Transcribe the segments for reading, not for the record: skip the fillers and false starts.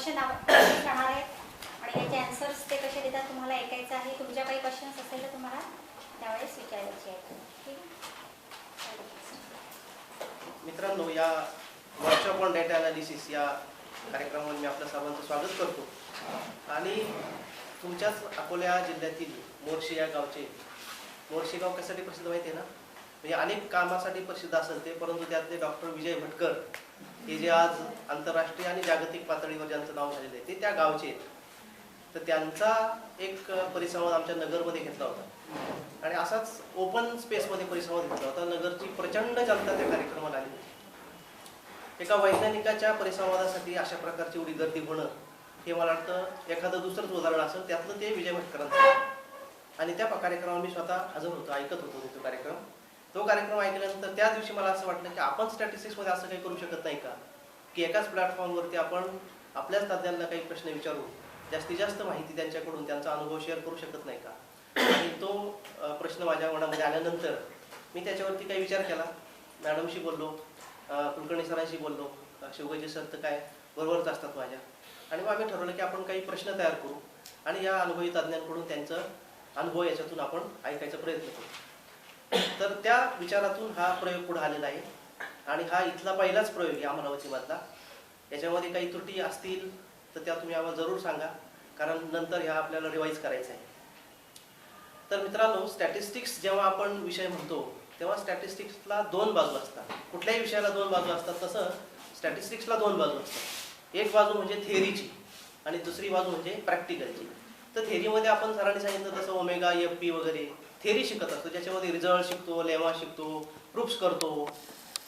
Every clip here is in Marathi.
क्वेश्चन राहणार आहेत आणि याचे आन्सर्स ते कसे देतात तुम्हाला ऐकायचं आहे. तुमच्या काही क्वेश्चन्स असेल तर तुम्हाला त्यावेळेस विचारायचे आहेत. ठीक आहे मित्रांनो, या वर्कशॉप ऑन डेटा अनालिसिस या कार्यक्रमामध्ये मी आपल्या सर्वांचं स्वागत करतो. आणि तुमच्याच अकोला जिल्ह्यातील मोर्शी या गावचे, मोर्शी गाव कशासाठी प्रसिद्ध माहिती आहे ना, म्हणजे अनेक कामासाठी प्रसिद्ध असेल ते, परंतु त्यातले डॉक्टर विजय भटकर हे जे आज आंतरराष्ट्रीय आणि जागतिक पातळीवर ज्यांचं नाव झालेलं आहे ते त्या गावचे आहेत. तर त्यांचा एक परिसंवाद आमच्या नगरमध्ये घेतला होता आणि असाच ओपन स्पेसमध्ये परिसंवाद घेतला होता. नगरची प्रचंड जनता त्या कार्यक्रमाला आली होती. एका वैज्ञानिकाच्या परिसंवादासाठी अशा प्रकारची एवढी गर्दी होणं हे मला वाटतं एखादं दुसरंच उदाहरण असेल, त्यातलं ते विजय भटकरांचं. आणि त्या कार्यक्रमाला मी स्वतः हजर होतो, ऐकत होतो तो कार्यक्रम. तो कार्यक्रम ऐकल्यानंतर त्या दिवशी मला असं वाटलं की आपण स्टॅटिस्टिक्समध्ये असं काही करू शकत नाही का, की एकाच प्लॅटफॉर्मवरती आपण आपल्याच तज्ज्ञांना काही प्रश्न विचारून जास्तीत जास्त माहिती त्यांच्याकडून त्यांचा अनुभव शेअर करू शकत नाही का. आणि तो प्रश्न माझ्या मनामध्ये आल्यानंतर मी त्याच्यावरती काही विचार केला. मॅडमशी बोललो, कुलकर्णी सरांशी बोललो, शिवगजी सर तर काय बरोबरच असतात माझ्या. आणि मग आम्ही ठरवलं की आपण काही प्रश्न तयार करू आणि या अनुभवी तज्ज्ञांकडून त्यांचं अनुभव याच्यातून आपण ऐकायचा प्रयत्न करू. तर त्या विचारातून हा प्रयोग पुढे आलेला आहे आणि हा इथला पहिलाच प्रयोग आहे अमरावतीमधला. याच्यामध्ये काही त्रुटी असतील तर त्या तुम्ही आम्हाला जरूर सांगा, कारण नंतर ह्या आपल्याला रिवाईज करायचं आहे. तर मित्रांनो, स्टॅटिस्टिक्स जेव्हा आपण विषय म्हणतो तेव्हा स्टॅटिस्टिक्सला दोन बाजू असतात. कुठल्याही विषयाला दोन बाजू असतात, तसं स्टॅटिस्टिक्सला दोन बाजू असतात. एक बाजू म्हणजे थेअरीची आणि दुसरी बाजू म्हणजे प्रॅक्टिकलची. तर थेअरीमध्ये आपण सरांनी सांगितलं तसं ओमेगा, एफ-पी वगैरे थेअरी शिकत असतो, ज्याच्यामध्ये रिझल्ट शिकतो, लेमा शिकतो, प्रूफ्स करतो,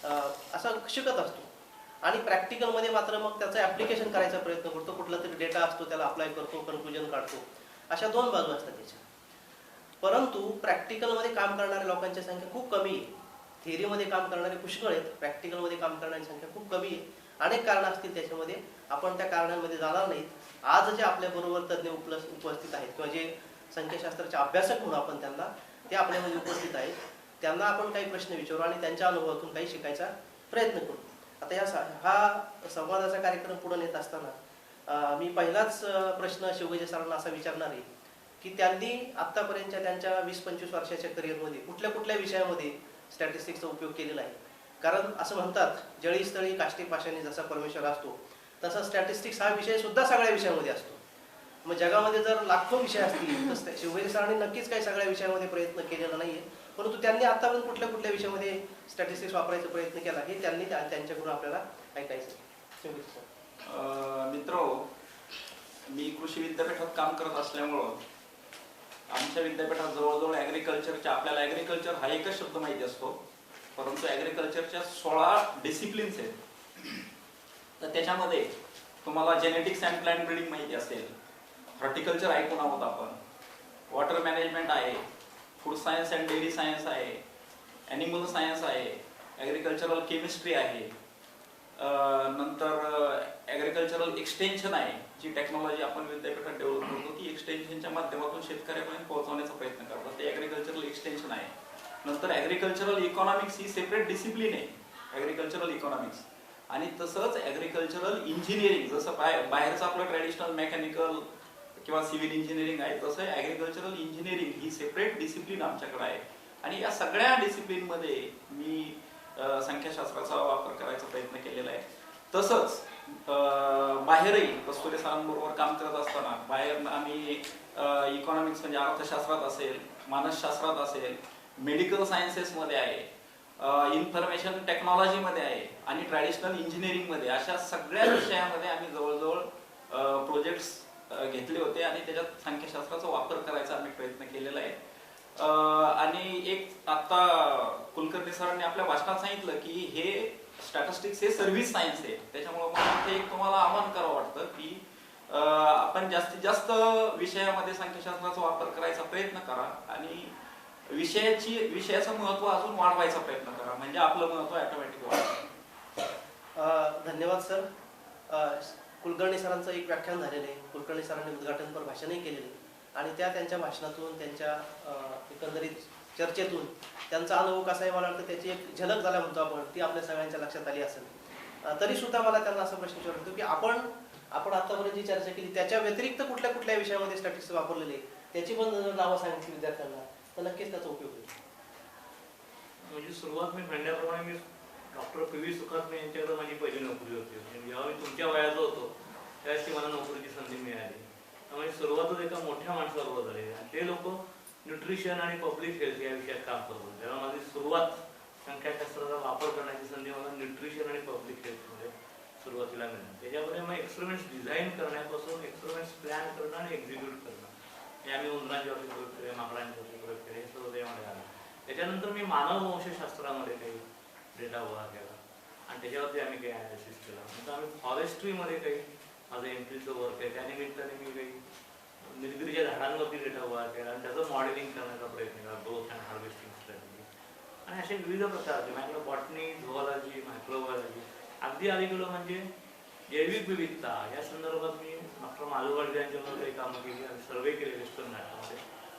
असं शिकत असतो. आणि प्रॅक्टिकलमध्ये मात्र मग त्याचं ॲप्लिकेशन करायचा प्रयत्न करतो. कुठला तरी डेटा असतो त्याला अप्लाय करतो, कन्क्लुजन काढतो. अशा दोन बाजू असतात त्याच्या. परंतु प्रॅक्टिकलमध्ये काम करणाऱ्या लोकांची संख्या खूप कमी आहे. थेअरीमध्ये काम करणारे पुष्कळ आहेत, प्रॅक्टिकलमध्ये काम करणारी संख्या खूप कमी आहे. अनेक कारणं असतील त्याच्यामध्ये, आपण त्या कारणांमध्ये जाणार नाहीत. आज जे आपल्याबरोबर तज्ज्ञ उपस्थित आहेत किंवा जे संख्याशास्त्राचे अभ्यासक म्हणून आपण त्यांना, ते आपल्यामध्ये उपस्थित आहेत. त्यांना आपण काही प्रश्न विचारू आणि त्यांच्या अनुभवातून काही शिकायचा प्रयत्न करू. आता हा संवादाचा कार्यक्रम पुढे नेत असताना मी पहिलाच प्रश्न शिवगजे सरांना असा विचारणार आहे की त्यांनी आत्तापर्यंतच्या त्यांच्या 20-25 वर्षाच्या करिअरमध्ये कुठल्या कुठल्या विषयामध्ये स्टॅटिस्टिक्सचा उपयोग केलेला आहे. कारण असं म्हणतात, जळी स्थळी काष्टी पाषाणी जसा परमेश्वर असतो तसा स्टॅटिस्टिक्स हा विषय सुद्धा सगळ्या विषयामध्ये असतो. मग जगामध्ये जर लाखो विषय असतील तर शिवगजे सरांनी नक्कीच काही सगळ्या विषयामध्ये प्रयत्न केलेला नाहीये, परंतु त्यांनी आतापर्यंत कुठल्या कुठल्या विषयामध्ये स्टॅटिस्टिक्स वापरायचा प्रयत्न केला हे त्यांनी त्यांच्याकडून आपल्याला ऐकायचं. मित्रो, मी कृषी विद्यापीठात काम करत असल्यामुळं आमच्या विद्यापीठात जवळजवळ ॲग्रिकल्चरच्या, आपल्याला ॲग्रिकल्चर हा एकच शब्द माहिती असतो, परंतु ॲग्रिकल्चरच्या 16 डिसिप्लिन्स आहेत. तर त्याच्यामध्ये तुम्हाला जेनेटिक्स अँड प्लांट ब्रीडिंग माहिती असेल, हॉर्टिकल्चर ऐकून आहोत आपण, वॉटर मॅनेजमेंट आहे, food science and dairy science आहे, ॲनिमल सायन्स आहे, ॲग्रिकल्चरल केमिस्ट्री आहे, नंतर ॲग्रिकल्चरल एक्सटेन्शन आहे, जी टेक्नॉलॉजी आपण विद्यापीठात डेव्हलप करतो ती एक्सटेन्शनच्या माध्यमातून शेतकऱ्यापर्यंत पोहोचवण्याचा प्रयत्न करतात, ते ॲग्रिकल्चरल एक्सटेन्शन आहे. नंतर ॲग्रिकल्चरल इकॉनॉमिक्स ही सेपरेट डिसिप्लिन आहे, ॲग्रिकल्चरल इकॉनॉमिक्स. आणि तसंच ॲग्रिकल्चरल इंजिनिअरिंग, जसं बाहेरचं आपलं ट्रॅडिशनल मेकॅनिकल किंवा सिव्हिल इंजिनिअरिंग आहे, तसं ॲग्रिकल्चरल इंजिनिअरिंग ही सेपरेट डिसिप्लिन आमच्याकडे आहे. आणि या सगळ्या डिसिप्लिनमध्ये मी संख्याशास्त्राचा वापर करायचा प्रयत्न केलेला आहे. तसंच बाहेरही कस्तुरे सरांबरोबर काम करत असताना बाहेर आम्ही इकॉनॉमिक्स म्हणजे अर्थशास्त्रात असेल, मानसशास्त्रात असेल, मेडिकल सायन्सेसमध्ये आहे, इन्फॉर्मेशन टेक्नॉलॉजीमध्ये आहे आणि ट्रॅडिशनल इंजिनिअरिंगमध्ये, अशा सगळ्या विषयामध्ये आम्ही जवळजवळ प्रोजेक्ट्स घेतले होते आणि त्याच्यात संख्याशास्त्राचा वापर करायचा आम्ही प्रयत्न केलेला आहे. आणि एक आता कुलकर्णी सरांनी आपल्या भाषणात सांगितलं की हे स्टॅटिस्टिक्स हे सर्व्हिस सायन्स आहे. त्याच्यामुळे मला ते एक तुम्हाला आवाहन करावं वाटतं की आपण जास्तीत जास्त विषयामध्ये संख्याशास्त्राचा वापर करायचा प्रयत्न करा आणि विषयाचं महत्व अजून वाढवायचा प्रयत्न करा, म्हणजे आपलं महत्व ऑटोमॅटिक वाढतं. धन्यवाद सर. कुलकर्णी सरांचं एक व्याख्यान झालेलं आहे, कुलकर्णी सरांनी उद्घाटनपर भाषणही केलेले आणि त्यांच्या भाषणातून, त्यांच्या एकंदरीत चर्चेतून त्यांचा अनुभव कसा आहे मला वाटतं त्याची एक झलक झाला म्हणतो आपण, ती आपल्या सगळ्यांच्या लक्षात आली असेल. तरी सुद्धा मला त्यांना असा प्रश्न विचारतो की आपण आपण आतापर्यंत जी चर्चा केली त्याच्या व्यतिरिक्त कुठल्या कुठल्या विषयामध्ये स्टॅटिस्टिक्स वापरलेले त्याची पण जर नावं सांगितली विद्यार्थ्यांना तर नक्कीच त्याचा उपयोग होईल. म्हणजे सुरुवात मी म्हणल्याप्रमाणे मी डॉक्टर पी व्ही सुखात्मे यांच्याकडे माझी पहिली नोकरी होती. म्हणजे जेव्हा मी तुमच्या वयाचा होतो त्यावेळेस मला नोकरीची संधी मिळाली. त्यामुळे सुरुवातच एका मोठ्या माणसाबरोबर झाली आणि ते लोक न्यूट्रिशन आणि पब्लिक हेल्थ या विषयात काम करत होते. तेव्हा माझी सुरुवात संख्याशास्त्राचा वापर करण्याची संधी मला न्यूट्रिशन आणि पब्लिक हेल्थमध्ये सुरुवातीला मिळाली. त्याच्यामध्ये मग एक्सपेरिमेंट्स डिझाईन करण्यापासून एक्सपेरिमेंट्स प्लॅन करणं आणि एक्झिक्यूट करणं हे आम्ही उंदरांच्यावरती प्रयोग केले, माकडांच्यावरती प्रयोग केले, हे सर्व त्यामध्ये आलं. त्याच्यानंतर मी मानववंशशास्त्रामध्ये काही डेटा गोळा केला आणि त्याच्यावरती आम्ही काही ॲनालिसिस केला. नंतर आम्ही फॉरेस्ट्रीमध्ये काही माझं एंट्रीचं वर्क आहे. त्यानिमित्ताने मी काही निलगिरीच्या झाडांवरती डेटा गोळा केला आणि त्याचं मॉडेलिंग करण्याचा प्रयत्न केला, ग्रोथ अँड हार्वेस्टिंग स्ट्रॅटेजी आणि असे विविध प्रकारचे म्हणजे बॉटनी, झुऑलॉजी, मायक्रोबायोलॉजी. अगदी अलीकडं म्हणजे जैविक विविधता या संदर्भात मी डॉक्टर मालुवाडी यांच्यावर काही कामं केली आणि सर्वे केले वेस्टर्न घाटामध्ये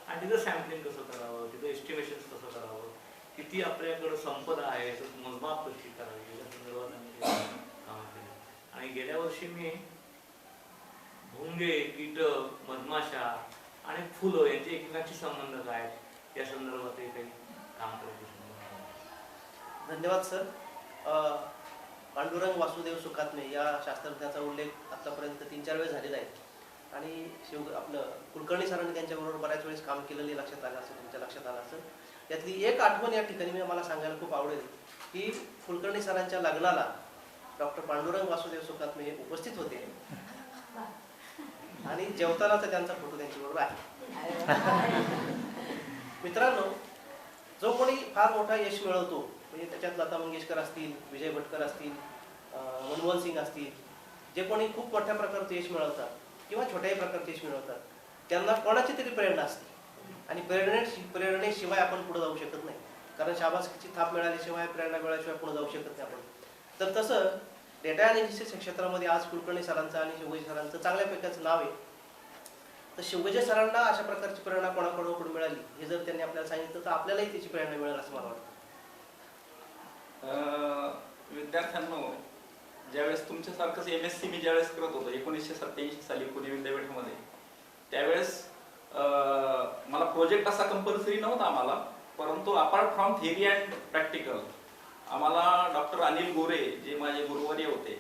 आणि तिथं सॅम्पलिंग कसं करावं, तिथं एस्टिमेशन कसं करावं, किती आपल्याकडं संपदा आहे याचं मोजमाप कशी करावी या संदर्भात आम्ही कामं केली. आणि गेल्या वर्षी मी भुंगे, कीटक, मधमाशा आणि फुलं यांचे एकमेकांशी संबंध काय या संदर्भातही काही काम करायचे. धन्यवाद सर. पांडुरंग वासुदेव सुखात्मे या शास्त्रज्ञाचा उल्लेख आतापर्यंत 3-4 वेळेस झालेला आहे आणि आपलं कुलकर्णी सरांनी त्यांच्याबरोबर बऱ्याच वेळेस काम केलेले लक्षात आलं असेल, तुमच्या लक्षात आलं असेल. यातली एक आठवण या ठिकाणी मला सांगायला खूप आवडेल की कुलकर्णी सरांच्या लग्नाला डॉक्टर पांडुरंग वासुदेव सुखात्मे हे उपस्थित होते आणि जेवतानाचा त्यांचा फोटो त्यांच्याबरोबर आहे. मित्रांनो, जो कोणी फार मोठा यश मिळवतो म्हणजे त्याच्यात लता मंगेशकर असतील, विजय भटकर असतील, मनमोहन सिंग असतील, जे कोणी खूप मोठ्या प्रकारचं यश मिळवतात किंवा छोट्याही प्रकारचे यश मिळवतात त्यांना कोणाची तरी प्रेरणा असते आणि प्रेरणेशिवाय आपण पुढे जाऊ शकत नाही. कारण शाबासकीची थाप मिळाल्याशिवाय, प्रेरणा मिळाल्याशिवाय पुढे जाऊ शकत नाही आपण. तर तसं डेटा अनालिसिस क्षेत्रामध्ये आज कुलकर्णी सरांचं आणि शिवगजे सरांचं चांगल्या प्रकारचं नाव आहे. तर शिवगजे सरांना अशा प्रकारची प्रेरणा कोणाकडून मिळाली हे जर त्यांनी आपल्याला सांगितलं तर आपल्यालाही त्याची प्रेरणा मिळेल असं मला वाटतं. विद्यार्थ्यांनो, ज्यावेळेस तुमच्यासारखंच MSc मी ज्यावेळेस करत होतो 1987 साली पुणे विद्यापीठामध्ये, त्यावेळेस मला प्रोजेक्ट असा कंपल्सरी नव्हता आम्हाला, परंतु apart from theory and practical आम्हाला डॉक्टर अनिल गोरे जे माझे गुरुवर्य होते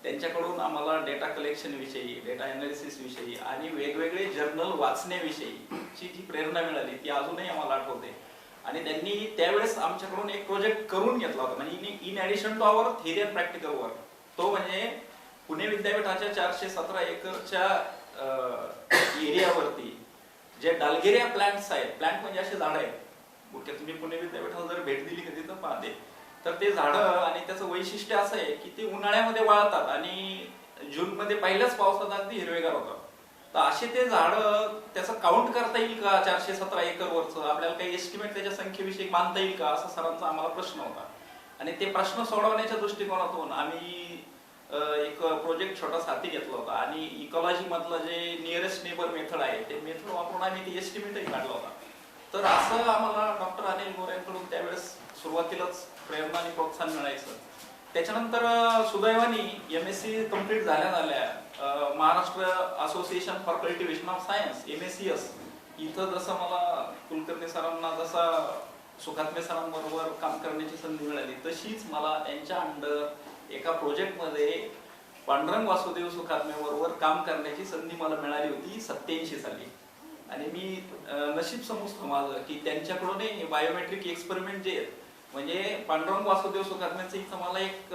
त्यांच्याकडून आम्हाला डेटा कलेक्शन विषयी, डेटा अनालिसिस विषयी आणि वेगवेगळे जर्नल वाचण्याविषयीची जी प्रेरणा मिळाली ती अजूनही आम्हाला आठवते. आणि त्यांनी त्यावेळेस आमच्याकडून एक प्रोजेक्ट करून घेतला होता, म्हणजे in addition to our theory and practical work. तो म्हणजे पुणे विद्यापीठाच्या 417 एकरच्या एरियावरती जे डालगेरिया प्लांट्स आहेत, प्लांट म्हणजे असे झाडं आहेत, तुम्ही पुणे विद्यापीठाला जर भेट दिली कधी तर पाहते, तर ते झाडं आणि त्याचं वैशिष्ट्य असं आहे की ते उन्हाळ्यामध्ये वाळतात आणि जूनमध्ये पहिल्याच पावसात अगदी हिरवेगार होतात. तर असे ते झाडं त्याचं काउंट करता येईल का 417 एकरवरचं, आपल्याला काही एस्टिमेट त्याच्या संख्येविषयी बांधता येईल का, असा सरांचा आम्हाला प्रश्न होता. आणि ते प्रश्न सोडवण्याच्या दृष्टिकोनातून आम्ही एक प्रोजेक्ट छोटासा हाती घेतला होता आणि इकॉलॉजी मधलं जे नियरेस्ट नेबर मेथड आहे ते मेथड वापरून आम्ही ते एस्टिमेटही काढला होता. तर असं आम्हाला डॉक्टर अनिल गोरेंकडून त्यावेळेस सुरुवातीलाच प्रेरणा आणि प्रोत्साहन मिळायचं. त्याच्यानंतर सुदैवाने MSc कम्प्लीट झाल्या Maharashtra association for cultivation of science MACS इथं जसं मला कुलकर्णी सरांना जसा सुखात्मे सरांबरोबर काम करण्याची संधी मिळाली तशीच मला त्यांच्या अंडर एका प्रोजेक्टमध्ये पांडुरंग वासुदेव सुखात्मे बरोबर काम करण्याची संधी मला मिळाली होती 87 साली. आणि मी नशीब समजतो माझं की त्यांच्याकडून बायोमेट्रिक एक्सपेरिमेंट जे आहेत, म्हणजे पांडुरंग वासुदेव सुखात्मेचं इथं मला एक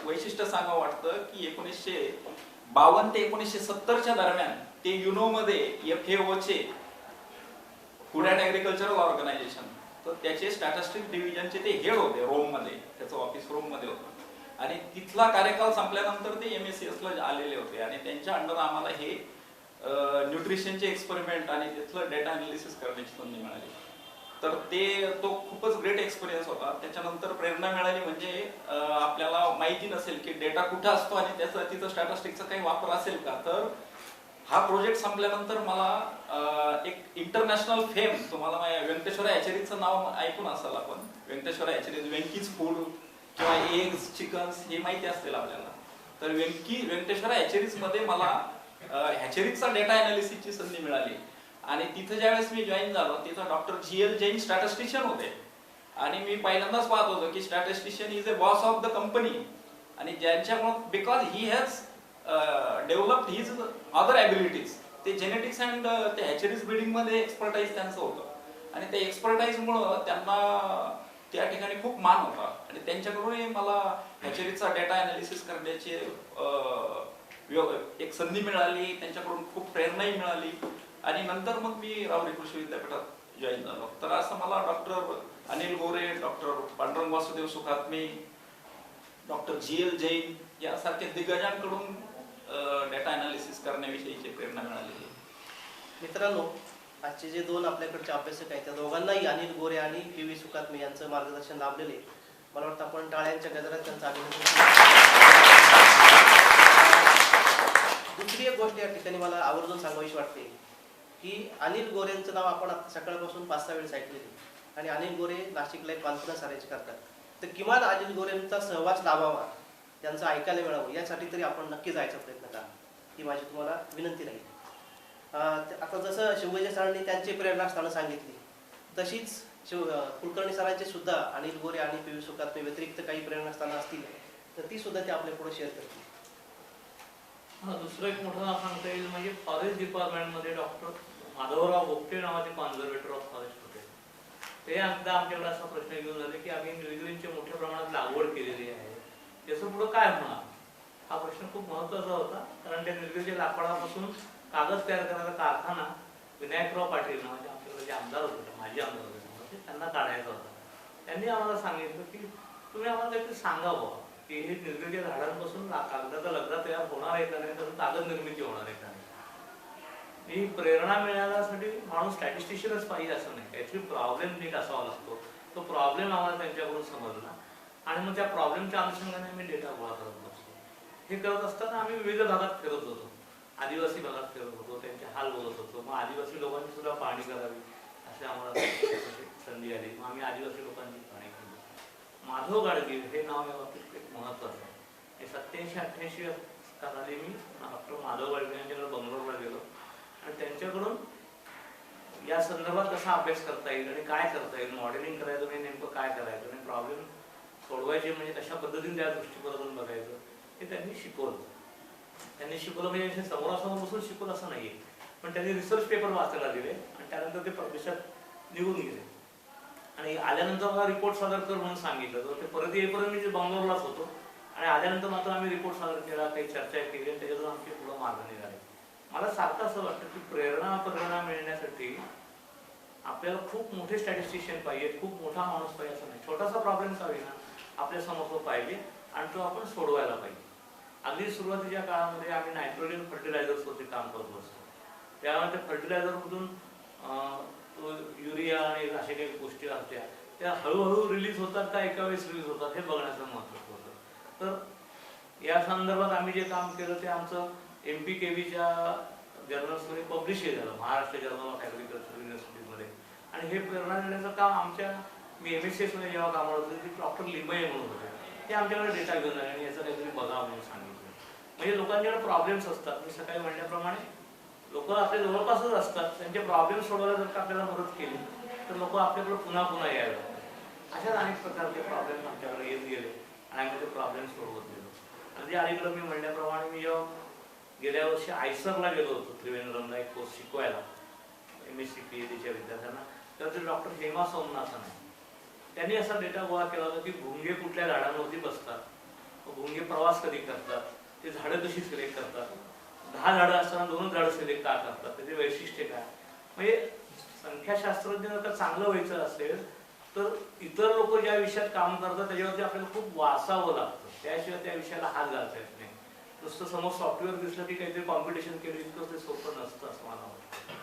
वैशिष्ट्य सांगावं वाटतं की 1952 ते 1970च्या दरम्यान ते युनो मध्ये FAO चे फूड अँड ऍग्रिकल्चरल ऑर्गनायझेशन, तर त्याचे स्टॅटिस्टिक्स डिव्हिजनचे ते हेड होते रोम मध्ये, त्याचं ऑफिस रोम मध्ये होतं. आणि तिथला कार्यकाल संपल्यानंतर ते MACS ला आलेले होते आणि त्यांच्या अंडर आम्हाला हे न्यूट्रिशनचे एक्सपेरिमेंट आणि तिथलं डेटा अनालिसिस करण्याची संधी मिळाली. तर तो खूपच ग्रेट एक्सपिरियन्स होता. त्याच्यानंतर प्रेरणा मिळाली म्हणजे आपल्याला माहिती नसेल की डेटा कुठे असतो आणि त्याचा तिथं स्टॅटिस्टिक्सचा काही वापर असेल का. तर हा प्रोजेक्ट संपल्यानंतर मला एक इंटरनॅशनल फेम, तुम्हाला व्यंकटेश्वर हॅचरीचं नाव ऐकून असाल आपण, व्यंकटेश्वर हॅचरी, वेंकीज फूड किंवा एग्स, चिकन्स हे माहिती असतील आपल्याला. तर व्यंकटेश्वरा हॅचेरीज मध्ये मला हॅचेरीजचा डेटा अनालिसिसची संधी मिळाली आणि तिथं ज्यावेळेस मी जॉईन झालो तिथं डॉक्टर GL जैन स्टॅटिस्टिशियन होते आणि मी पहिल्यांदाच पाहत होतो की statistician is a boss of the company आणि ज्यांच्यामुळे because he has developed his other abilities ते जेनेटिक्स अँड ते हॅचेरीज ब्रीडिंग मध्ये एक्सपर्टाईज त्यांचं होतं आणि त्या एक्सपर्टाईजमुळं त्यांना त्या ठिकाणी खूप मान होता आणि त्यांच्याकडूनही मला हॅचेरीजचा डेटा अनालिसिस करण्याची एक संधी मिळाली, त्यांच्याकडून खूप प्रेरणाही मिळाली आणि नंतर मग मी रावरी कृषी विद्यापीठात जॉईन झालो. तर असं मला doctor Anil Gore, doctor Pandurang Vasudev Sukhatme, doctor GL Jain यासारख्या दिग्गजांकडून डेटा अनालिसिस करण्याविषयीची प्रेरणा मिळालेली. मित्रांनो, आजचे जे दोन आपल्याकडचे अभ्यासक आहेत त्या दोघांनाही अनिल गोरे आणि PV सुखात्मे यांचं मार्गदर्शन लाभलेले. मला वाटतं आपण टाळ्यांच्या गजरात त्यांचं अभिनंदन. दुसरी एक गोष्ट या ठिकाणी मला आवर्जून सांगावीशी वाटते की अनिल गोरेंचं नाव आपण आता सकाळपासून 5-6 वेळेस ऐकलेले आणि अनिल गोरे नाशिकला एक कॉन्फरन्स अरेंज करतात. तर किमान अनिल गोरेंचा सहवास लाभावा, त्यांचं ऐकायला मिळावं यासाठी तरी आपण नक्की जायचा प्रयत्न करा, ही माझी तुम्हाला विनंती राहील. आता जसं शिवगजे सरांनी त्यांची प्रेरणास्थानं सांगितली तशीच कुलकर्णी सरांचे सुद्धा अनिल गोरे आणि PV सुखात्मे व्यतिरिक्त काही प्रेरणास्थानं असतील तर ती सुद्धा ते आपल्या पुढे शेअर करतील. दुसरं एक मोठं नाव सांगता येईल म्हणजे फॉरेस्ट डिपार्टमेंटमध्ये डॉक्टर माधवराव बोपटे नावाचे कॉन्झर्वेटर ऑफ फॉरेस्ट होते. ते एकदा आमच्याकडे असा प्रश्न घेऊन आले की आम्ही निलगिरींची मोठ्या प्रमाणात लागवड केलेली आहे, त्याचं पुढं काय होणार, हा प्रश्न खूप महत्त्वाचा होता. कारण त्या निलगिरीच्या लाकडापासून कागद तयार करणारा कारखाना विनायकराव पाटील नावाचे आमच्याकडे जे आमदार होते, माजी आमदार होते, त्यांना काढायचा होता. त्यांनी आम्हाला सांगितलं की तुम्ही आम्हाला काहीतरी सांगावं की हे निलगिरीच्या झाडांपासून कागदाचा लगदा तयार होणार आहे का नाही, तर कागद निर्मिती होणार आहे का नाही. ही प्रेरणा मिळण्यासाठी माणूस स्टॅटिस्टिशियनच पाहिजे असं नाही, काहीतरी प्रॉब्लेम नीट असावा लागतो. तो प्रॉब्लेम आम्हाला त्यांच्याकडून समजला आणि मग त्या प्रॉब्लेमच्या अनुषंगाने आम्ही डेटा गोळा करत बसतो. हे करत असताना आम्ही विविध भागात फिरत होतो, आदिवासी भागात फिरत होतो, त्यांचे हाल बघत होतो. मग आदिवासी लोकांची सुद्धा पाहणी करावी असे आम्हाला संधी आली. मग आम्ही आदिवासी लोकांची पाहणी केली. माधव गाडगीळ हे नाव या बाबतीत एक महत्त्वाचं आहे. हे 87-88 साली मी डॉक्टर माधव गाडगीळ यांच्याकडे बंगलोरला गेलो आणि त्यांच्याकडून या संदर्भात कसा अभ्यास करता येईल आणि काय करता येईल, मॉडेलिंग करायचं म्हणजे नेमकं काय करायचं आणि प्रॉब्लेम सोडवायचे म्हणजे कशा पद्धतीने त्या दृष्टिकोनातून बघायचं हे त्यांनी शिकवलं. त्यांनी शिकवलं म्हणजे समोरासमोर बसून शिकवलं असं नाहीये, पण त्यांनी रिसर्च पेपर वाचायला दिले आणि त्यानंतर ते परदेशात निघून गेले आणि आल्यानंतर मला रिपोर्ट सादर कर म्हणून सांगितलं. तर ते परत येईपर्यंत मी बंगलोरलाच होतो आणि आल्यानंतर मात्र आम्ही रिपोर्ट सादर केला, काही चर्चा केली आणि त्याच्यातून आमचे पुढं मार्ग निघाले. मला सारखं असं वाटतं की प्रेरणा मिळण्यासाठी आपल्याला खूप मोठे स्टॅटिस्टिशियन पाहिजे, खूप मोठा माणूस पाहिजे असं नाही. छोटासा प्रॉब्लेम का होईना आपल्या समोर पाहिजे आणि तो आपण सोडवायला पाहिजे. अगदी सुरुवातीच्या काळामध्ये आम्ही नायट्रोजन फर्टिलायझर्सवरती काम करत असतो. त्यामुळे त्या फर्टिलायझरमधून युरिया आणि अशा काही गोष्टी असत्या त्या हळूहळू रिलीज होतात का एका वेळेस रिलीज होतात हे बघण्याचं महत्त्व होतं. तर या संदर्भात आम्ही जे काम केलं ते आमचं MPKVच्या जर्नल्समध्ये पब्लिश झालं, महाराष्ट्र जर्नल ऑफ ॲग्रिकल्चर युनिव्हर्सिटीमध्ये. आणि हे प्रेरणा देण्याचं काम मी MSCS मध्ये जेव्हा कामाला होतो ते डॉक्टर लिमये म्हणून होते, ते आमच्याकडे डेटा घेऊन आले आणि याचं काहीतरी बघा म्हणून सांगितलं. म्हणजे लोकांच्याकडे प्रॉब्लेम्स असतात, मी सकाळी म्हणल्याप्रमाणे लोक आपल्या जवळपासच असतात, त्यांचे प्रॉब्लेम सोडवायला जर का आपल्याला मदत केली तर लोक आपल्याकडे पुन्हा पुन्हा यायला. अशाच अनेक प्रकारचे प्रॉब्लेम आमच्याकडे येत गेले आणि आम्ही ते प्रॉब्लेम सोडवत गेलो. अगदी अलीकडं मी म्हणल्याप्रमाणे मी जेव्हा गेल्या वर्षी आयसरला गेलो होतो त्रिवेंद्रमला एक कोर्स शिकवायला MSc PhDच्या विद्यार्थ्यांना, तर ते डॉक्टर हेमा सोमनाथन आहे. त्यांनी असा डेटा गोळा केला होता की भुंगे कुठल्या झाडांवरती बसतात, भुंगे प्रवास कधी करतात, ते झाडं कशी सिलेक्ट करतात, 10 झाडं असताना 2 झाडं सिलेक्ट का करतात, त्याचे वैशिष्ट्य काय. म्हणजे संख्याशास्त्रज्ञ जर का चांगलं व्हायचं असेल तर इतर लोक ज्या विषयात काम करतात त्याच्यावरती आपल्याला खूप वाचावं लागतं, त्याशिवाय त्या विषयाला हात घालता येत नाही. नुसतं समोर सॉफ्टवेअर दिसलं की काहीतरी कॉम्पिटिशन केलं इतकं ते सोपं नसतं असं मला वाटतं.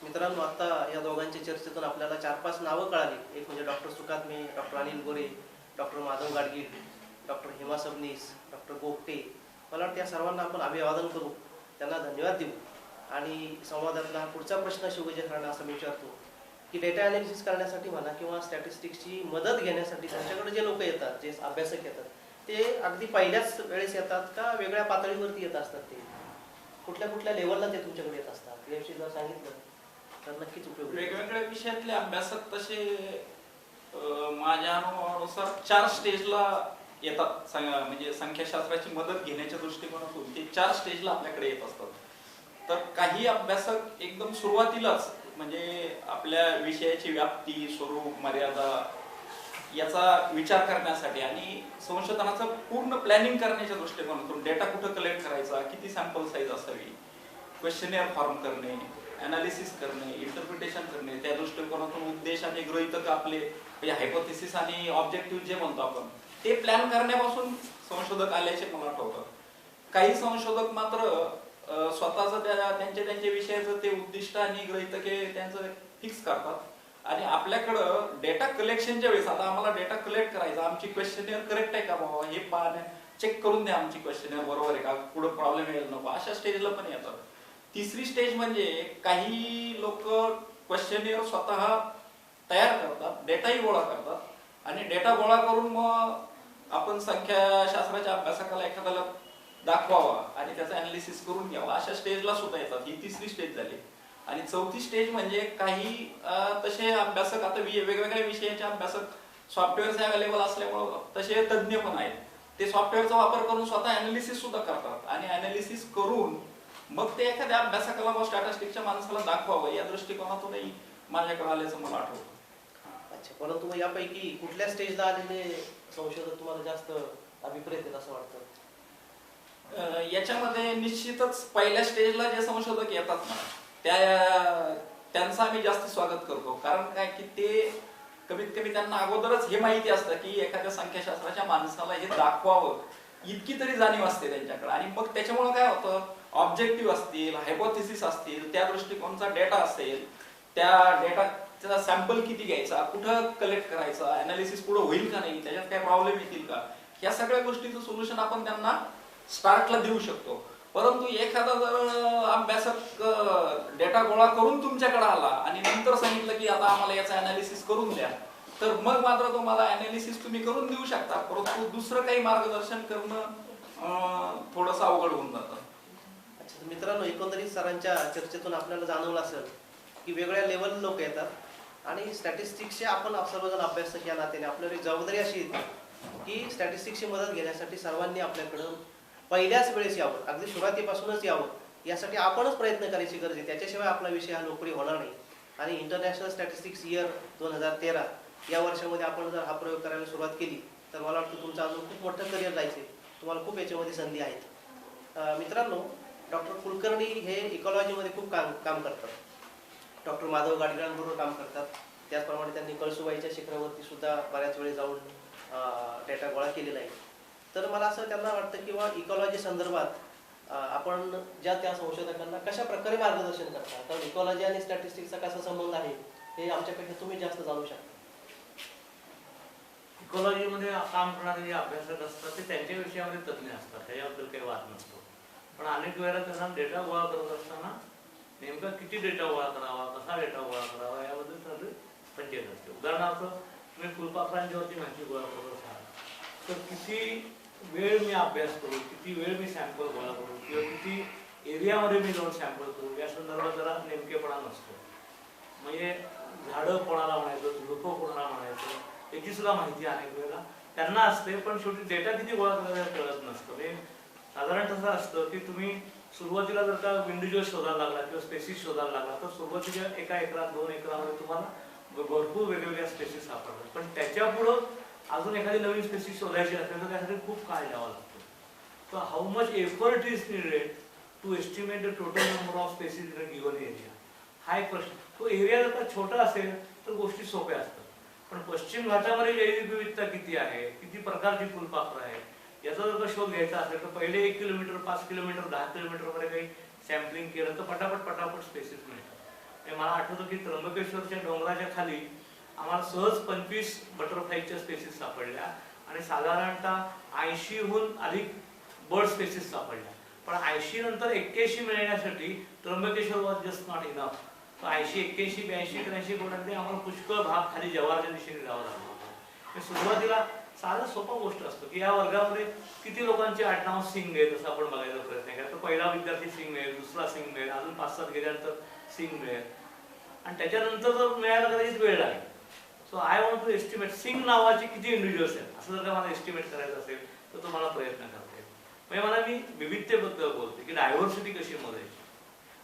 मित्रांनो, आता या दोघांच्या चर्चेतून आपल्याला 4-5 नावं कळाली. एक म्हणजे doctor Sukhatme, doctor Anil Gore, doctor Madhav Gadgil, doctor Hema Sabnis, doctor Bopate. मला वाटतं या सर्वांना आपण अभिवादन करू, त्यांना धन्यवाद देऊ. आणि संवादातला पुढचा प्रश्न शिवगजे सरांना असं मी विचारतो की डेटा अनालिसिस करण्यासाठी म्हणा किंवा स्टॅटिस्टिक्सची मदत घेण्यासाठी त्यांच्याकडे जे लोक येतात, जे अभ्यासक येतात, ते अगदी पहिल्याच वेळेस येतात का वेगळ्या पातळीवरती येत असतात? ते कुठल्या कुठल्या लेवलला ते तुमच्याकडे येत असतात याविषयी जर सांगितलं तर नक्कीच उपयोग होईल. वेगवेगळ्या विषयातले अभ्यासक तसे माझ्या अनुभवानुसार 4 स्टेजला येतात. म्हणजे संख्याशास्त्राची मदत घेण्याच्या दृष्टिकोनातून ते 4 स्टेजला आपल्याकडे येत असतात. तर काही अभ्यासक एकदम सुरुवातीलाच म्हणजे आपल्या विषयाची व्याप्ती, स्वरूप, मर्यादा याचा विचार करण्यासाठी आणि संशोधनाचं पूर्ण प्लॅनिंग करण्याच्या दृष्टिकोनातून डेटा कुठं कलेक्ट करायचा, किती सॅम्पल साईज असावी, क्वेश्चनेअर फॉर्म करणे, अनालिसिस करणे, इंटरप्रिटेशन करणे, त्या दृष्टिकोनातून उद्देश आणि गृहीतक आपले म्हणजे हायपोथेसिस आणि ऑब्जेक्टिव्ह जे म्हणतो आपण ते प्लॅन करण्यापासून संशोधक आल्याचे मला आठवतं. काही संशोधक मात्र स्वतःच त्यांच्या विषयाचं ते उद्दिष्ट आणि गृहीतके त्यांचं फिक्स करतात आणि आपल्याकडं डेटा कलेक्शनच्या वेळेस आता आम्हाला डेटा कलेक्ट करायचा, आमची क्वेश्चनेअर करेक्ट आहे का बाबा हे पाहण्या चेक करून द्या, आमची क्वेश्चनेअर बरोबर आहे का, पुढे प्रॉब्लेम येईल नको, अशा स्टेजला पण येतात. तिसरी स्टेज म्हणजे काही लोक क्वेश्चनेअर स्वतः तयार करतात, डेटाही गोळा करतात आणि डेटा गोळा करून मग आपण संख्याशास्त्राच्या अभ्यासकाला एखाद्याला दाखवावा आणि त्याचं अनालिसिस करून घ्यावा, अशा स्टेजला सुद्धा येतात. ही तिसरी स्टेज झाली. आणि चौथी स्टेज म्हणजे काही तसे अभ्यासक आता वेगवेगळ्या विषयाचे अभ्यासक सॉफ्टवेअर्स अवेलेबल असल्यामुळे तसे तज्ज्ञ पण आहेत. ते सॉफ्टवेअरचा वापर करून स्वतः अनालिसिस सुद्धा करतात आणि अनालिसिस करून मग ते एखाद्या अभ्यासकाला व स्टॅटिस्टिक्सच्या माणसाला दाखवावं या दृष्टिकोनातूनही माझ्याकडे आल्याचं मला आठवतं. अच्छा, परंतु मग यापैकी कुठल्या स्टेजला आलेले संशोधक तुम्हाला जास्त अभिप्रेत आहेत असं वाटतं? याच्यामध्ये निश्चितच पहिल्या स्टेजला जे संशोधक येतात ना त्यांचं आम्ही जास्त स्वागत करतो. कारण काय की ते कमीत कमी त्यांना अगोदरच हे माहिती असतं की एखाद्या संख्याशास्त्राच्या माणसाला हे दाखवावं इतकी तरी जाणीव असते त्यांच्याकडे. आणि मग त्याच्यामुळे काय होतं, ऑब्जेक्टिव्ह असतील, हायपोथेसिस असतील, त्या दृष्टिकोनाचा डेटा असेल, त्या डेटाचा सॅम्पल किती घ्यायचा, कुठं कलेक्ट करायचा, अनालिसिस पुढे होईल का नाही, त्याच्यात काय प्रॉब्लेम येतील का, या सगळ्या गोष्टीचं सोल्युशन आपण त्यांना स्टार्टला देऊ शकतो. परंतु एखादा जर अभ्यासक डेटा गोळा करून तुमच्याकडे आला आणि नंतर सांगितलं की आता आम्हाला याचा अनालिसिस करून द्या, तर मग मात्र तुम्हाला अनालिसिस तुम्ही करून देऊ शकता, परंतु दुसरं काही मार्गदर्शन करणं थोडंसं अवघड होऊन जातं. अच्छा, मित्रांनो, एकंदरीत सरांच्या चर्चेतून आपल्याला जाणवलं असेल की वेगळ्या लेवल लोक येतात आणि स्टॅटिस्टिक्सचे आपण सर्वजण अभ्यासक या नात्याने आपल्याला एक जबाबदारी अशी येते की स्टॅटिस्टिक्सची मदत घेण्यासाठी सर्वांनी आपल्याकडं पहिल्याच वेळेस यावं, अगदी सुरुवातीपासूनच यावं, यासाठी आपणच प्रयत्न करायची गरज आहे. त्याच्याशिवाय आपला विषय हा लोकप्रिय होणार नाही. आणि इंटरनॅशनल स्टॅटिस्टिक्स इयर 2013 या वर्षामध्ये आपण जर हा प्रयोग करायला सुरुवात केली तर मला वाटतं तुमचं अजून खूप मोठं करिअर जायचं आहे. तुम्हाला खूप याच्यामध्ये संधी आहेत. मित्रांनो, डॉक्टर कुलकर्णी हे इकॉलॉजीमध्ये खूप काम करतात. डॉक्टर माधव गाडगिळांबरोबर काम करतात. त्याचप्रमाणे त्यांनी कळसुबाईच्या शिखरावरती सुद्धा बऱ्याच वेळी जाऊन डेटा गोळा केलेला आहे. तर मला असं त्यांना वाटतं किंवा इकॉलॉजी संदर्भात आपण ज्या त्या संशोधकांना कशा प्रकारे मार्गदर्शन करता, कारण इकॉलॉजी आणि स्टॅटिस्टिक्सचा कसा संबंध आहे हे आमच्यापेक्षा तुम्ही जास्त जाणू शकता. इकॉलॉजीमध्ये काम करणारे जे अभ्यासक असतात ते त्यांच्या विषयामध्ये तज्ञ असतात, त्याच्याबद्दल काही वाद नसतो. पण अनेक वेळेला त्यांना डेटा गोळा करत असताना नेमका किती डेटा गोळा करावा, कसा डेटा गोळा करावा याबद्दल सगळे पंचायत असते. उदाहरणार्थ तुम्ही फुलपाखरांच्यावरती माहिती गोळा करत असाल तर किती वेळ मी अभ्यास करू, किती वेळ मी सॅम्पल गोळा करू किंवा किती एरियामध्ये मी जाऊन सॅम्पल करू या संदर्भात जरा नेमकेपणा नसतो. म्हणजे झाडं कोणाला म्हणायचं, झुडपं कोणाला म्हणायचं याची सुद्धा माहिती अनेक वेळेला त्यांना असते, पण शेवटी डेटा किती गोळा करायला कळत नसतं. म्हणजे साधारण तसं असतं की तुम्ही सुरुवातीला जर का इंडिव्हिज्युअल शोधायला लागला किंवा स्पेसिस शोधायला लागला तर सुरुवातीच्या 1 एकरात 2 एकरामध्ये तुम्हाला भरपूर वेगवेगळ्या स्पेसिस सापडतात. पण त्याच्या पुढं अजून एखादी नवीन स्पेसिस शोधायची असेल तर त्यासाठी खूप काळ द्यावा लागतो. तर how much effort is needed to estimate the total number of species in a given area, हा एक प्रश्न. तो एरिया जर का छोटा असेल तर गोष्टी सोप्या असतात. पण पश्चिम घाटामध्ये जैविक विविधता किती आहे, किती प्रकारची फुलपाखरं आहे याचा जर का शोध घ्यायचा असेल तर पहिले 1 किलोमीटर, 5 किलोमीटर, 10 किलोमीटरमध्ये काही सॅम्पलिंग केलं तर पटापट स्पेसिस मिळतात. मला आठवतं की त्र्यंबकेश्वरच्या डोंगराच्या खाली आम्हाला सहज 25 बटरफ्लायच्या स्पेसिस सापडल्या आणि साधारणतः 80हून अधिक बर्ड स्पेसिस सापडल्या. पण 80 नंतर 81 मिळण्यासाठी Trimbakeshwar was just not enough. तो 80, 81, 82, 83 कोणाकडे आम्हाला पुष्कळ भाग खाली जव्हारच्या दिशेने जावं लागला. सुरुवातीला साधा सोपा गोष्ट असतो की या वर्गामध्ये किती लोकांचे आडनाव सिंग आहेत असं आपण बघायचा प्रयत्न केला. तर पहिला विद्यार्थी सिंग मिळेल, दुसरा सिंग मिळेल, अजून 5-7 गेल्यानंतर सिंग मिळेल आणि त्याच्यानंतर जर मिळायला कदाचित वेळ लागेल. So I want to estimate सिंग नावाचे किती इंडिव्हिज्युअल्स आहेत असं जर का मला एस्टिमेट करायचं असेल तर तुम्हाला प्रयत्न करता येईल. म्हणजे मला मी विविधतेबद्दल बोलते की डायव्हर्सिटी कशी मोजायची.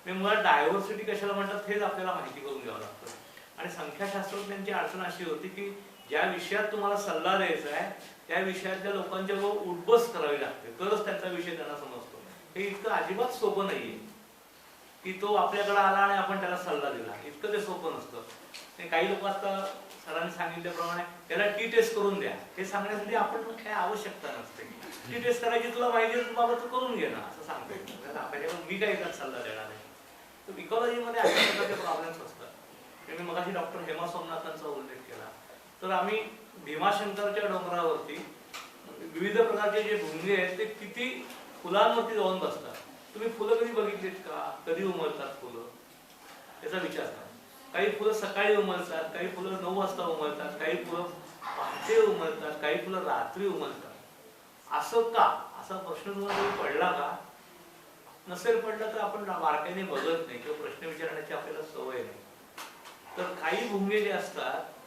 मी मुळात डायव्हर्सिटी कशाला म्हणतात हेच आपल्याला माहिती करून घ्यावं लागतं. आणि संख्याशास्त्रज्ञांची अडचण अशी होती की ज्या विषयात तुम्हाला सल्ला द्यायचा आहे त्या विषयातल्या लोकांच्या बरोबर उठबस करावी लागते तरच त्यांचा विषय त्यांना समजतो. हे इतकं अजिबात सोपं नाहीये की तो आपल्याकडे आला आणि आपण त्याला सल्ला दिला, इतकं ते सोपं नसतं. ते काही लोक आता सरांनी सांगितल्याप्रमाणे त्याला टी टेस्ट करून द्या हे सांगण्यासाठी आपण काय आवश्यकता नसते. टी टेस्ट करायची तुला माहिती बाबा तू करून घे ना असं सांगतो. मी काही त्यात सल्ला देणार नाही. तर इकॉलॉजीमध्ये अशा प्रकारचे प्रॉब्लेम्स असतात. मी मगाशी डॉक्टर हेमा सोमनाथांचा उल्लेख केला. तर आम्ही भीमाशंकरच्या डोंगरावरती विविध प्रकारचे जे भुंगे आहेत ते किती फुलांवरती जाऊन बसतात. तुम्ही फुलं कधी बघितलीत का? कधी उमलतात फुलं याचा विचार करा. काही फुलं सकाळी उमलतात, काही फुलं 9 वाजता उमलतात, काही फुलं पहाटे उमलतात, काही फुलं रात्री उमलतात. असं का असा प्रश्न तुम्हाला पडला का? नसेल पडला तर आपण बारकाईने बघत नाही किंवा प्रश्न विचारण्याची आपल्याला सवय नाही. तर काही भुंगे जे असतात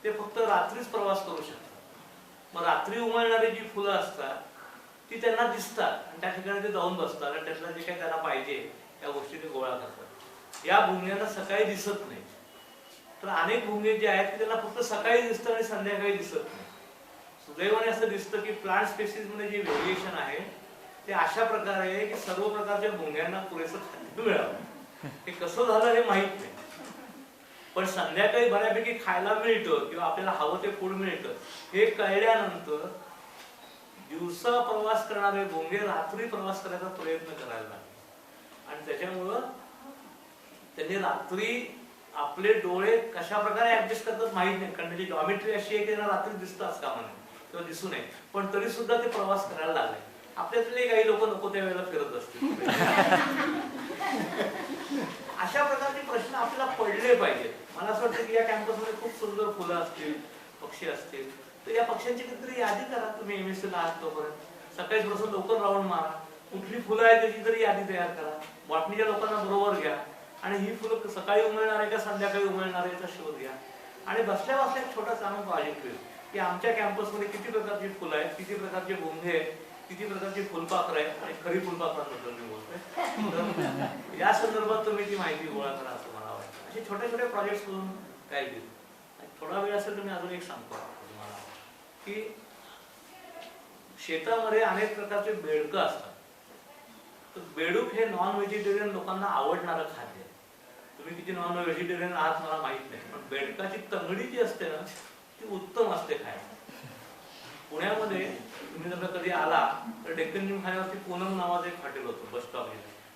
ते फक्त रात्रीच प्रवास करू शकतात. मग रात्री उमलणारी जी फुलं असतात ती त्यांना दिसतात आणि त्या ठिकाणी ते जाऊन बसतात आणि त्यातलं जे काही त्यांना पाहिजे त्या गोष्टी ते गोळा करतात. या भुंग्यांना सकाळी दिसत नाही. तर अनेक भुंगे जे आहेत त्यांना फक्त सकाळी दिसतं आणि संध्याकाळी दिसत नाही. सुदैवाने असं दिसतं की प्लांट स्पेसिस मध्ये जे व्हेरिएशन आहे ते अशा प्रकारे आहे की सर्व प्रकारच्या भुंग्यांना पुरेसं खाद्य मिळावं. हे कसं झालं हे माहित नाही, पण संध्याकाळी बऱ्यापैकी खायला मिळतं किंवा आपल्याला हवं ते फूड मिळतं हे कळल्यानंतर दिवसा प्रवास करणारे भुंगे रात्री प्रवास करायचा प्रयत्न करायला लागले. आणि त्याच्यामुळं त्यांनी रात्री आपले डोळे कशा प्रकारे ऍडजस्ट करतात माहित नाही, कारण त्याची जॉमेट्री अशी आहे की त्यांना रात्री दिसतं कामा नये किंवा दिसू नये, पण तरी सुद्धा ते प्रवास करायला लागले. आपल्यातले काही लोक नको त्या वेळेला फिरत असतील. अशा प्रकारचे प्रश्न आपल्याला पडले पाहिजेत. मला असं वाटतं की या कॅम्पसमध्ये खूप सुंदर फुलं असतील, पक्षी असतील, तर या पक्ष्यांची काहीतरी यादी करा. तुम्ही MSc ला आहात तोपर्यंत सकाळी थोडंसं लवकर राऊंड मारा, कुठली फुलं आहेत त्याची तरी यादी तयार करा, बॉटनीच्या लोकांना बरोबर घ्या आणि ही फुलं सकाळी उमलणार आहे का संध्याकाळी उमलणार आहे याचा शोध घ्या. आणि बसल्या बसल्या एक छोटा चांगला प्रोजेक्ट होईल की आमच्या कॅम्पसमध्ये किती प्रकारची फुलं आहेत, किती प्रकारचे भुंगे आहेत, किती प्रकारचे फुलपाखरं आहेत आणि खरी फुलपाखरांबद्दल मी बोलतोय. या संदर्भात तुम्ही ती माहिती गोळा करा असं मला वाटतं. असे छोटे छोटे प्रोजेक्ट करून काय देईल. थोडा वेळ असेल तर मी अजून एक सांगतो तुम्हाला की शेतामध्ये अनेक प्रकारचे बेडकं असतात. तर बेडूक हे नॉन व्हेजिटेरियन लोकांना आवडणारं खाद्य आहे. तुम्ही किती नॉन व्हेजिटेरियन आहात मला माहित नाही, पण बेडकाची तंगडी जी असते ना ती उत्तम असते खायला. पुण्यामध्ये तुम्ही जर कधी आला तर डेक्कन जिमखान्यावरती पूनम नावाचं एक हॉटेल होतं बस स्टॉप.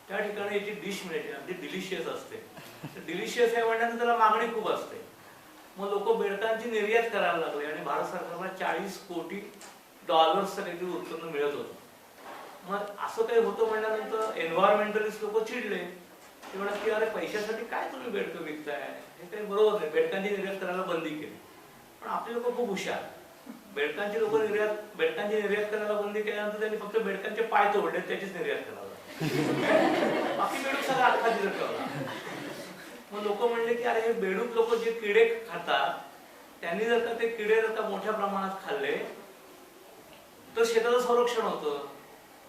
त्या ठिकाणी याची डिश मिळते, अगदी डिलिशियस असते. डिलिशियस आहे म्हणण्याचं त्याला मागणी खूप असते. मग लोक बेडकांची निर्यात करायला लागले आणि भारत सरकारला $40 कोटी काहीतरी उत्पन्न मिळत होतं. मग असं काही होतं म्हणल्यानंतर एन्व्हायरमेंटलिस्ट लोक चिडले. ते म्हणत की अरे पैशासाठी काय तुम्ही बेडकं विकताय, हे काही बरोबर नाही. बेडकांची निर्यात करायला बंदी केली. पण आपले लोक खूप हुशार. बेडकांची निर्यात करायला बंदी केल्यानंतर त्यांनी फक्त बेडकांचे पाय तोडले, त्याचीच निर्यात करायला बाकी बेडूक सगळा अख्खा दिवस ठेवला. मग लोक म्हणले की अरे हे बेडूक लोक जे किडे खातात त्यांनी जर का ते किडे जर का मोठ्या प्रमाणात खाल्ले तर शेताचं संरक्षण होतं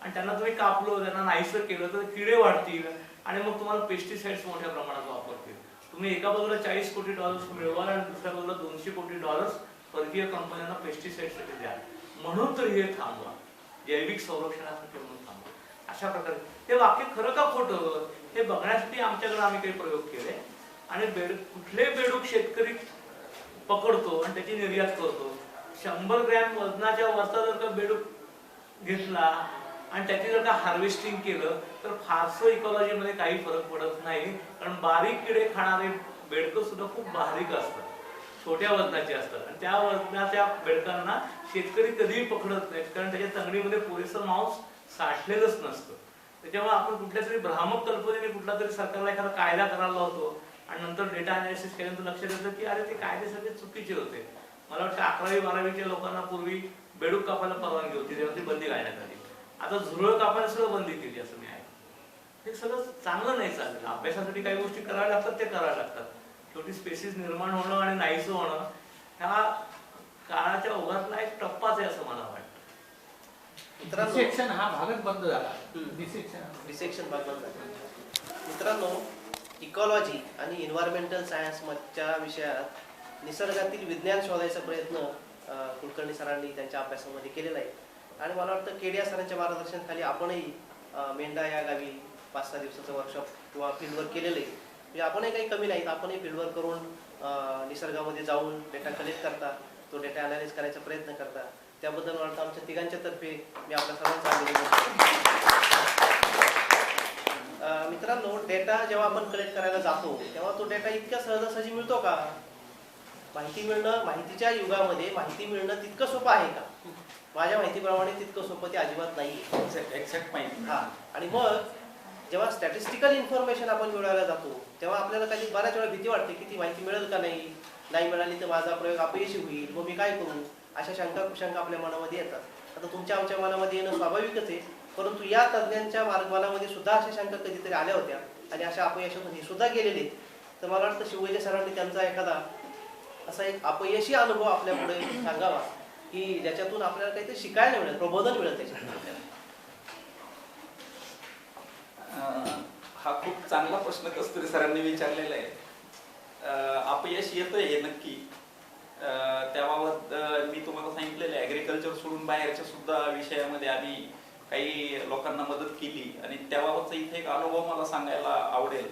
आणि त्यांना तुम्ही कापलं, त्यांना नाहीसं केलं तर किडे वाढतील आणि मग तुम्हाला पेस्टिसाइड्स मोठ्या प्रमाणात वापरतील. तुम्ही एका बाजूला $40 कोटी मिळवाल आणि दुसऱ्या बाजूला $200 कोटी परकीय कंपन्यांना पेस्टिसाइडसाठी द्या. म्हणून तर हे थांबवा, जैविक संरक्षणासाठी म्हणून थांबवा. अशा प्रकारे हे वाक्य खरं का खोटं हे बघण्यासाठी आमच्याकडे आम्ही काही प्रयोग केले आणि कुठले बेडूक शेतकरी पकडतो आणि त्याची निर्यात करतो. 100 ग्रॅम वजनाच्या वरचा जर का बेडूक घेतला आणि त्याची जर का हार्वेस्टिंग केलं तर फारसं इकॉलॉजीमध्ये काही फरक पडत नाही, कारण बारीक किडे खाणारे बेडकं सुद्धा खूप बारीक असतात, छोट्या वजनाचे असतात आणि त्या वजनाच्या बेडकांना शेतकरी कधीही पकडत नाहीत, कारण त्याच्या तंगडीमध्ये पुरेसं मांस साठलेलंच नसतं. त्याच्यामुळे आपण कुठल्या तरी भ्रामक कल्पनेने कुठला तरी सरकारला एखादा कायदा करायला होतो आणि नंतर डेटा अनालिसिस केल्यानंतर लक्षात येतं की अरे ते कायदे सगळे चुकीचे होते. मला वाटतं 11वी 12वीच्या लोकांना पूर्वी बेडूक कापायला परवानगी होती तेव्हा ती बंदी घालण्यात आली. आता झुरळ कापायला सुद्धा बंदी केली असं मी आहे. हे सगळं चांगलं नाही चाललं. अभ्यासासाठी काही गोष्टी कराव्या लागतात, ते कराव्या लागतात. शेवटी स्पेसिस निर्माण होणं आणि नाहीसं होणं हा काळाच्या ओघातला एक टप्पाच आहे असं मला वाटतं. मित्रांनो, डिसेक्शन हा भागच बंद झाला. डिसेक्शन भाग बंद झाला. मित्रांनो, इकॉलॉजी आणि एन्व्हायरमेंटल सायन्सच्या विषयात निसर्गातील विज्ञान शोधायचा प्रयत्न कुलकर्णी सरांनी त्यांच्या अभ्यासामध्ये केलेला आहे. आणि मला वाटतं केडिया सरांच्या मार्गदर्शनाखाली आपणही मेंढा या गावी 5-6 दिवसाचं वर्कशॉप किंवा फील्डवर्क केलेलं आहे. म्हणजे आपणही काही कमी नाहीत, आपणही फील्डवर्क करून निसर्गामध्ये जाऊन डेटा कलेक्ट करता, तो डेटा अनालिज करायचा प्रयत्न करता. त्याबद्दल मला वाटतं आमच्या तिघांच्या तर्फे मी आपल्या सर्वांचा अभिनंदन करतो. मित्रांनो, डेटा जेव्हा आपण कलेक्ट करायला जातो तेव्हा तो डेटा इतक्या सहजासहजी मिळतो का? माहितीच्या युगामध्ये माहिती मिळणं तितकं सोपं आहे का? माझ्या माहितीप्रमाणे तितकं सोपं ते अजिबात नाही. एक्झॅक्ट माहिती. हा, आणि मग जेव्हा स्टॅटिस्टिकल इन्फॉर्मेशन आपण मिळवायला जातो तेव्हा आपल्याला काही बऱ्याच वेळा भीती वाटते की ती माहिती मिळेल का नाही मिळाली तर माझा प्रयोग अपयशी होईल, मग मी काय करू, अशा शंका कुशंका आपल्या मनामध्ये येतात. आता तुमच्या आमच्या मनामध्ये येणं स्वाभाविकच आहे, परंतु या तज्ज्ञांच्या मार्गमालामध्ये सुद्धा अशा शंका कधीतरी आल्या होत्या आणि अशा अपयशातून हे सुद्धा गेलेले. तर मला वाटतं शिवगजे सरांनी त्यांचा एखादा असा एक अपयशी अनुभव आपल्या पुढे सांगावा की ज्याच्यातून आपल्याला काहीतरी शिकायला मिळेल, प्रबोधन मिळेल त्याच्यातून आपल्याला. हा खूप चांगला प्रश्न कस्तुरी सरांनी विचारलेला आहे. अपयश येतंय हे नक्की. त्याबाबत मी तुम्हाला सांगितलेलं आहे, ऍग्रिकल्चर सोडून बाहेरच्या सुद्धा विषयामध्ये आम्ही काही लोकांना मदत केली आणि त्याबाबतचा इथे एक अनुभव मला सांगायला आवडेल.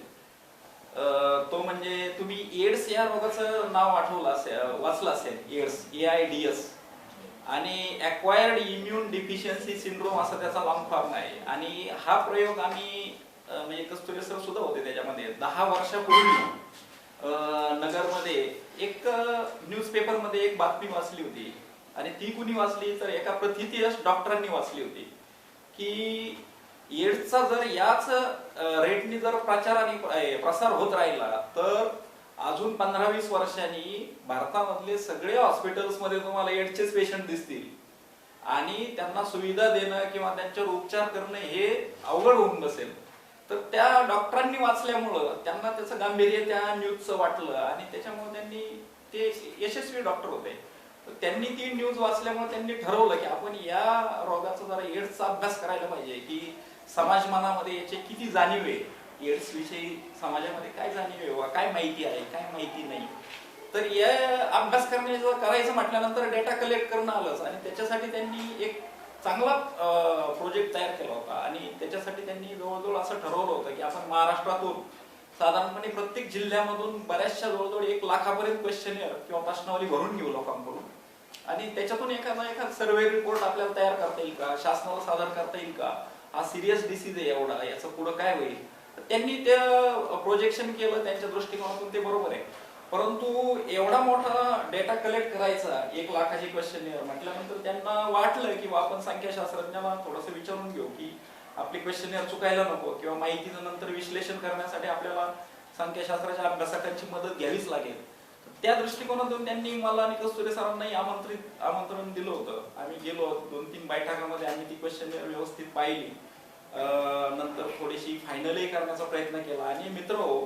तो म्हणजे तुम्ही एड्स या रोगाचं नाव वाचलं असेल. एड्स, AIDS, आणि अक्वायर्ड इम्युन डिफिशियन्सी सिंड्रोम असा त्याचा लॉंग फॉर्म आहे. आणि हा प्रयोग आम्ही म्हणजे कस्तुरी सर सुद्धा होते त्याच्यामध्ये 10 वर्षापूर्वी नगरमध्ये एक न्यूजपेपरमध्ये एक बातमी वाचली होती. आणि ती कुणी वाचली तर एका प्रथितयश डॉक्टरांनी वाचली होती की एड्सचा जर याच रेटनी जर प्रसार होत राहिला तर अजून 15-20 वर्षांनी भारतामधले सगळे हॉस्पिटल्स मध्ये तुम्हाला एड्सचेच पेशंट दिसतील आणि त्यांना सुविधा देणं किंवा त्यांच्यावर उपचार करणं हे अवघड होऊन बसेल. तर त्या डॉक्टरांनी वाचल्यामुळं त्यांना त्याचं गांभीर्य त्या न्यूजचं वाटलं आणि त्याच्यामुळे त्यांनी ते यशस्वी डॉक्टर होते. त्यांनी ती न्यूज वाचल्यामुळे त्यांनी ठरवलं की आपण या रोगाचा जरा एड्सचा अभ्यास करायला पाहिजे की समाज मनामध्ये याची किती जाणीव आहे, एड्स विषयी समाजामध्ये काय जाणीव आहे, काय माहिती आहे, काय माहिती नाही. तर या अभ्यास करायचं म्हटल्यानंतर डेटा कलेक्ट करणं आलंच आणि त्याच्यासाठी त्यांनी एक चांगला प्रोजेक्ट तयार केला होता. आणि त्याच्यासाठी त्यांनी जवळजवळ असं ठरवलं होतं की आपण महाराष्ट्रातून साधारणपणे प्रत्येक जिल्ह्यामधून बऱ्याचशा जवळजवळ 1 लाखापर्यंत क्वेश्चनेअर किंवा प्रश्नावली भरून घेऊ लोकांकडून आणि त्याच्यातून एखादा सर्वे रिपोर्ट आपल्याला तयार करता येईल का, शासनाला सादर करता येईल का, हा सिरियस डिसीज आहे एवढा, याचं पुढं काय होईल. त्यांनी ते प्रोजेक्शन केलं त्यांच्या दृष्टिकोनातून, ते बरोबर आहे. परंतु एवढा मोठा डेटा कलेक्ट करायचा 1 लाखाची क्वेश्चनेअर म्हटल्यानंतर त्यांना वाटलं की आपण संख्याशास्त्रज्ञांना थोडंसं विचारून घेऊ की आपली क्वेश्चनेअर चुकायला नको किंवा माहितीचं नंतर विश्लेषण करण्यासाठी आपल्याला संख्याशास्त्राच्या अभ्यासकांची मदत घ्यावीच लागेल. त्या दृष्टिकोनातून त्यांनी मला आणि कस्तुरी सरांनाही आमंत्रण दिलं होतं. आम्ही गेलो 2-3 बैठकांमध्ये आम्ही ती क्वेश्चनेअर व्यवस्थित पाहिली. नंतर थोडीशी फायनलही करण्याचा प्रयत्न केला. आणि मित्रहो,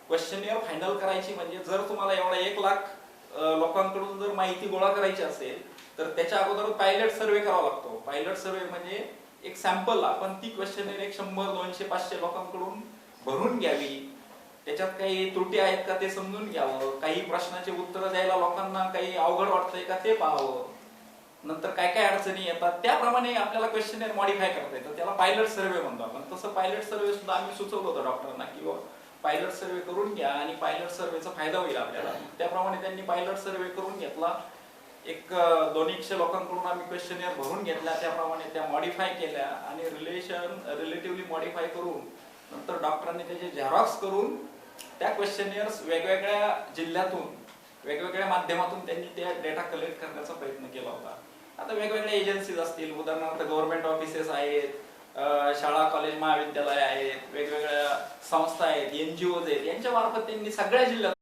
क्वेश्चनेअर फायनल करायची म्हणजे जर तुम्हाला एवढा 1 लाख लोकांकडून जर माहिती गोळा करायची असेल तर त्याच्या अगोदर पायलट सर्वे करावा लागतो. पायलट सर्वे म्हणजे एक सॅम्पल आपण ती क्वेश्चनेअर 100, 200, 500 लोकांकडून भरून घ्यावी. त्याच्यात काही त्रुटी आहेत का ते समजून घ्यावं, काही प्रश्नाचे उत्तर द्यायला लोकांना काही अवघड वाटतंय का ते पाहावं, नंतर काय काय अडचणी येतात त्याप्रमाणे आपल्याला क्वेश्चनेअर मॉडिफाय करता येतं. त्याला पायलट सर्वे म्हणतो आपण. तसं पायलट सर्वे सुद्धा आम्ही सुचवलं होतं डॉक्टरांना की पायलट सर्वे करून घ्या आणि पायलट सर्वेचा फायदा होईल आपल्याला. त्याप्रमाणे त्यांनी पायलट सर्वे करून घेतला. 200 लोकांकडून आम्ही क्वेश्चनेअर भरून घेतल्या, त्याप्रमाणे त्या मॉडिफाय केल्या आणि रिलेटिव्हली मॉडिफाय करून नंतर डॉक्टरांनी त्याचे झेरॉक्स करून त्या क्वेश्चनेअर्स वेगवेगळ्या जिल्ह्यातून वेगवेगळ्या माध्यमातून त्यांनी त्या डेटा कलेक्ट करण्याचा प्रयत्न केला होता. आता वेगवेगळ्या एजन्सीज असतील, उदाहरणार्थ गव्हर्नमेंट ऑफिसेस आहेत, शाळा कॉलेज महाविद्यालय आहेत, वेगवेगळ्या संस्था आहेत, NGOज आहेत, यांच्या मार्फत त्यांनी सगळ्या जिल्ह्यात